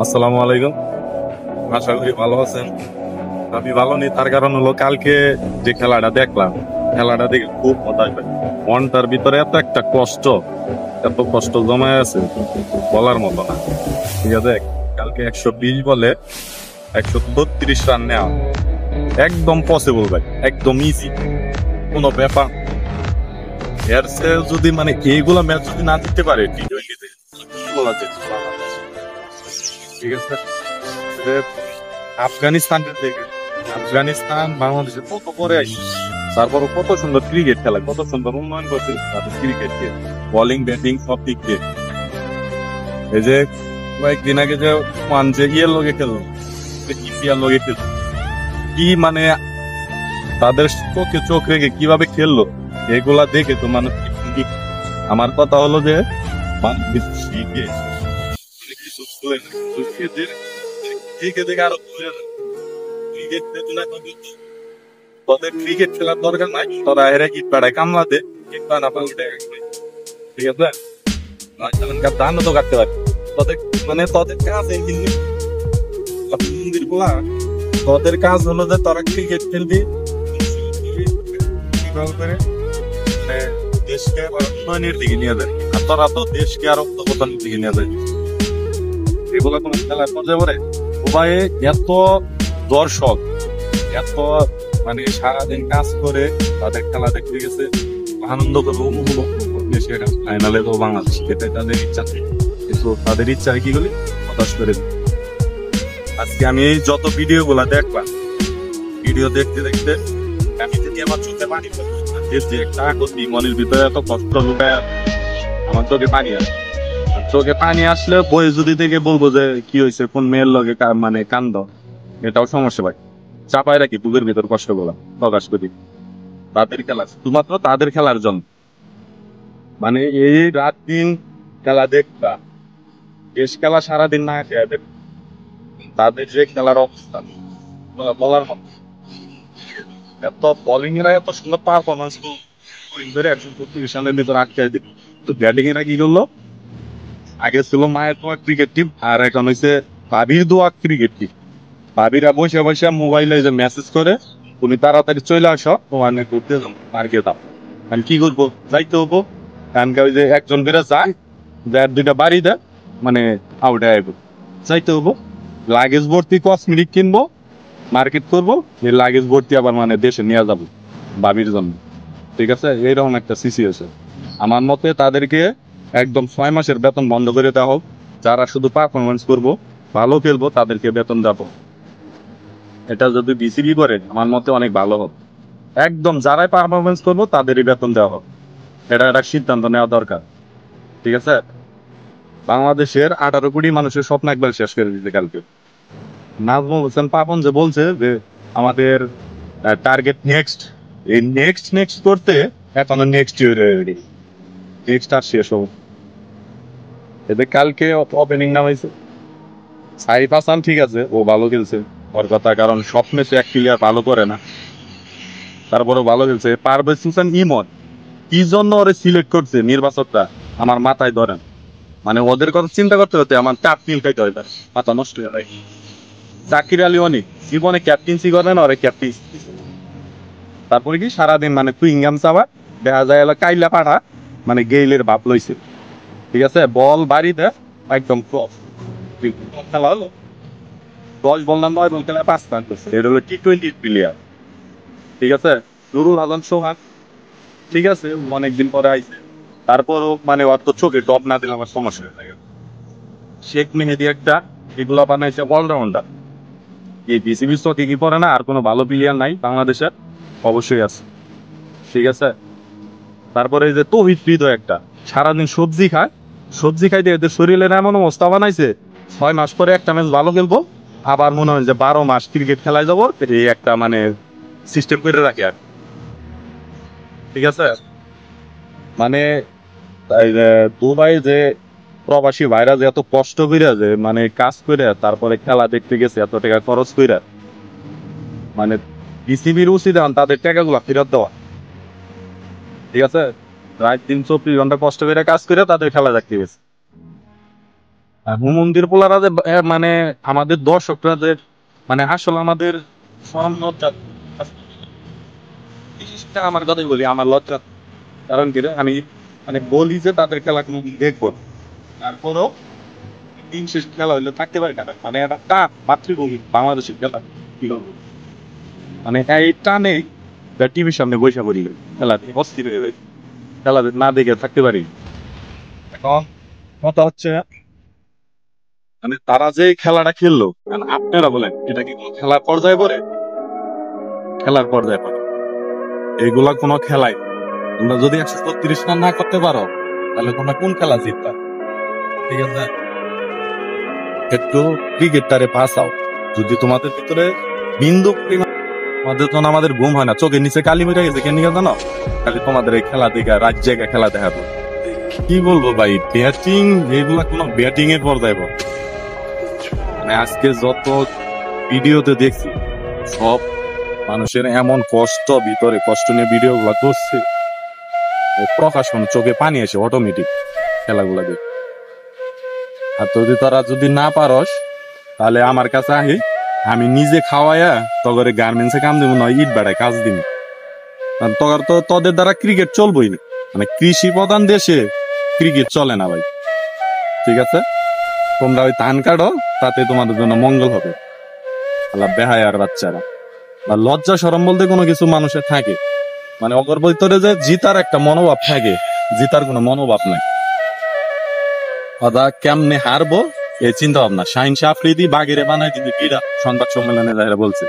আসসালামু আলাইকুম। আশা করি ভালো আছেন। আমি ভালো নেই, তার কারণ হলো কালকে যে খেলাটা দেখলাম, খেলাটা দেখে খুব হতাশ ভাই। মনটার ভিতরে এত একটা কষ্ট, এত কষ্ট জমা আছে বলার মতো না। ঠিক আছে, কালকে 120 বলে 132 রান নেওয়া একদম পসিবল ভাই, একদম ইজি, কোনো ব্যাপার। এর চেয়ে যদি মানে এইগুলা ম্যাচ যদি না জিততে পারে T20-তে, কি বলা যায় বাংলাদেশ? ঠিক আছে, যে আফগানিস্তানকে দেখে, আফগানিস্তান বাংলাদেশের কত পরে আসছে, তারপর কত সুন্দর ক্রিকেট খেলা, কত সুন্দর উন্নয়ন করছে তাদের ক্রিকেট কে, বোলিং ব্যাটিং সব দিক দিয়ে। এই যে কয়েকদিন আগে যে ওয়ান যে ইয়ের লগে খেললো, ইন্ডিয়ার লগে খেললো, কি মানে তাদের চোখে চোখ রেখে কিভাবে খেললো, এগুলা দেখে তো মানুষ আমার কথা হলো যে মানুষ শিখে কিছু দেখে দেখে আরো ক্রিকেট তোদের ক্রিকেট খেলার দরকার নাই, তোরা এরা ইট পাড়ায় কামলাতে ইট পাড়া পাল্টে, ঠিক আছে, ধান তো কাটতে পারে তোদের, মানে তোদের কাজ এই কিন্তু মন্দির গুলা, তোদের কাজ হলো যে তোরা ক্রিকেট খেলবি করে, মানে দেশকে উন্নয়নের দিকে নিয়ে যায়, আর তোরা তো দেশকে আরো অবস্থানের দিকে নিয়ে যায়। এগুলো কোনো খেলার পর্যায়ে পড়ে উভয়ে এত দর্শক, এত মানে সারাদিন কাজ করে তাদের খেলা দেখতে গেছে, আনন্দ করবো, উপভোগ করবো, সেটা ফাইনালে তো বাংলাদেশ, এটাই তাদের ইচ্ছা, কিন্তু তাদের ইচ্ছা কি বলি হতাশ করে দিই। আজকে আমি এই যত ভিডিও গুলা দেখলাম, ভিডিও দেখতে দেখতে আমি যদি আমার চোখে পানি যে একটা গতি মনের ভিতরে এত কষ্ট লুকায়, আমার চোখে পানি আসে। চোখে পানি আসলে বই যদি থেকে বলবো যে কি হয়েছে, কোন মেয়ের লগে মানে কান্দ, এটাও সমস্যা ভাই। চাপায় রাখি বুকের ভিতর কষ্ট গুলা প্রকাশ করি, তাদের খেলা শুধুমাত্র তাদের খেলার জন্য, মানে এই রাত দিন খেলা দেখতা, দেশ খেলা সারাদিন না খেয়ে দেখ, তাদের যে খেলার অবস্থা বলার মতো। এত বোলিং এরা এত সুন্দর পারফরমেন্স ধরে 132 রানের ভিতর আটকে দিল। তো ব্যাটিং এরা কি করলো, আগে ছিল মায়ের দোয়া ক্রিকেট টিম, আর এখন হয়েছে ভাবির দোয়া ক্রিকেট টিম। ভাবিরা বসে বসে মোবাইলে যে মেসেজ করে, তুমি তাড়াতাড়ি চলে আসো, ওখানে ঘুরতে যাও মার্কেট দাও। আমি কি করবো, যাইতে হবো, কারণ ওই যে একজন বেড়ে যায়, যার দুইটা বাড়ি দেয়, মানে আউট আইব, যাইতে হবো, লাগেজ ভর্তি কসমেটিক কিনবো, মার্কেট করবো, এই লাগেজ ভর্তি আবার মানে দেশে নিয়ে যাবো ভাবির জন্য। ঠিক আছে, এইরকম একটা সিচুয়েশন। আমার মতে তাদেরকে একদম 6 মাসের বেতন বন্ধ করে দেওয়া হোক, যারা শুধু পারফরমেন্স করবো, ভালো খেলবো, তাদেরকে বেতন দেবো। এটা যদি বিসিবি করে আমার মতে অনেক ভালো হবে। একদম যারাই পারফরমেন্স করবো তাদেরই বেতন দেওয়া হবে, এটা একটা সিদ্ধান্ত নেওয়া দরকার। ঠিক আছে, বাংলাদেশের 18 কোটি মানুষের স্বপ্ন একবার শেষ করে দিতে কালকে নাজমুল হোসেন পাপন যে বলছে যে আমাদের টার্গেট নেক্সট, এই নেক্সট নেক্সট করতে এখনো নেক্সট ইয়ার রেডি, নেক্সট আর শেষ হবে। এতে কালকে ওপেনিং নামাইছে সাইফ হাসান, ঠিক আছে ও ভালো খেলছে, ওর কথা, কারণ সব ম্যাচে এক প্লেয়ার ভালো করে না, তারপরে ভালো খেলছে। পারভেজ হোসেন ইমন কি জন্য ওরে সিলেক্ট করছে নির্বাচকরা আমার মাথায় ধরেন, মানে ওদের কথা চিন্তা করতে করতে আমার চাপ নীল খাইতে হয়, তার মাথা নষ্ট হয়ে যায়। জাকির আলী অনেক জীবনে ক্যাপ্টেন্সি করে না, ওরে ক্যাপ্টেন্সি, তারপরে কি সারাদিন মানে কুইংগাম চাবা, দেখা যায় এলো কাইলা পাঠা, মানে গেইলের ভাব লইছে। ঠিক আছে, বল বাড়িতে একদম খেলা হলো 10 বল না 9 বল খেলা 5 রান করছে, এটা হলো T20 প্লেয়ার। ঠিক আছে, নুরুল হাসান সোহান, ঠিক আছে অনেকদিন পরে আইছে, তারপরও মানে অত চোখে টপ না দিলে আমার সমস্যা হয়ে থাকে। শেখ মেহেদি একটা, এগুলো বানাইছে অলরাউন্ডার। এই বিসিবি চোখে কি পড়ে না আর কোনো ভালো প্লেয়ার নাই বাংলাদেশের? অবশ্যই আছে। ঠিক আছে, তারপরে এই যে তৌহিদ হৃদয় একটা, সারাদিন সবজি খায়, সবজি খাইতে এদের শরীরের এমন অবস্থা বানাইছে, 6 মাস পরে একটা ম্যাচ ভালো খেলবো, আবার মনে হয় যে 12 মাস ক্রিকেট খেলায় যাবো, এই একটা মানে সিস্টেম করে রাখে আর। ঠিক আছে, মানে এই যে দুবাই যে প্রবাসী ভাইরা যে এত কষ্ট কইরা যে মানে কাজ কইরা তারপরে খেলা দেখতে গেছে, এত টাকা খরচ কইরা, মানে বিসিবির উচিত এখন তাদের টাকাগুলো ফেরত দেওয়া। ঠিক আছে, রাত দিন 24 ঘন্টা কষ্ট করে কাজ করে তাদের খেলা দেখতে গেছে, হুমন্দির পোলারা যে মানে আমাদের দর্শকরা যে মানে আসলে আমাদের সরম লজ্জা, বিশেষ করে আমার কথাই বলি, আমার লজ্জা। কারণ কি রে, আমি মানে বলি যে তাদের খেলা কোনো দেখবো না। তারপরেও দিন শেষ খেলা হইলে থাকতে পারি না, মানে একটা টান, মাতৃভূমি বাংলাদেশের খেলা কি করবো, মানে এই টানে টিভির সামনে বৈশা পড়ি খেলা অস্থির হয়ে যায়, খেলা না দেখে থাকতে পারি। এখন কথা হচ্ছে, মানে তারা যে খেলাটা খেললো, মানে আপনারা বলেন এটা কি কোনো খেলার পর্যায়ে পড়ে? খেলার পর্যায়ে পড়ে এইগুলা কোনো খেলাই না। তোমরা যদি 136 রান না করতে পারো, তাহলে তোমরা কোন খেলা জিতবা? ঠিক আছে, একটু ক্রিকেটটারে পাসাও। যদি তোমাদের ভিতরে বিন্দু পরিমাণ, আমাদের যখন আমাদের ঘুম হয় না, চোখের নিচে কালি মিটে গেছে কেন জানো? খালি তোমাদের এই খেলা দেখা, রাত জায়গা খেলা দেখাবো। কি বলবো ভাই, ব্যাটিং এগুলা কোনো ব্যাটিং এর পর্যায়ে পড়ে। মানে আজকে যত ভিডিওতে দেখছি, সব মানুষের এমন কষ্ট ভিতরে, কষ্ট নিয়ে ভিডিও গুলা করছে, প্রকাশন চোখে পানি আসে অটোমেটিক খেলাগুলা দেখে। আর যদি তারা যদি না পারস, তাহলে আমার কাছে আহি, আমি নিজে খাওয়াইয়া তগরে গার্মেন্টসে কাম দিব, নয় ইট বাড়ায় কাজ দিব। তগর তো তোদের দ্বারা ক্রিকেট চলবই না। মানে কৃষি প্রধান দেশে ক্রিকেট চলে না ভাই। ঠিক আছে, তোমরা ওই ধান কাটো, তাতে তোমাদের জন্য মঙ্গল হবে। আল্লাহ বেহায়ার বাচ্চারা, বা লজ্জা শরম বলতে কোনো কিছু মানুষের থাকে, মানে অগর ভিতরে যে জিতার একটা মনোভাব থাকে, জিতার কোনো মনোভাব নাই। কেমনে হারবো এই চিন্তা ভাবনা। শাহিন শাহ আফ্রিদি বাগেরে বানাই দিতে কিরা সংবাদ সম্মেলনে যারা বলছে,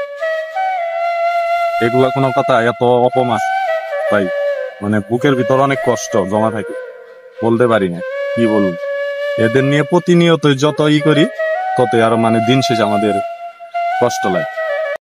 এগুলা কোনো কথা? এত অপমান ভাই, মানে বুকের ভিতর অনেক কষ্ট জমা থাকে, বলতে পারি না কি বলবো। এদের নিয়ে প্রতিনিয়ত যত করি, ততই আরো মানে দিন শেষে আমাদের কষ্ট লাগে।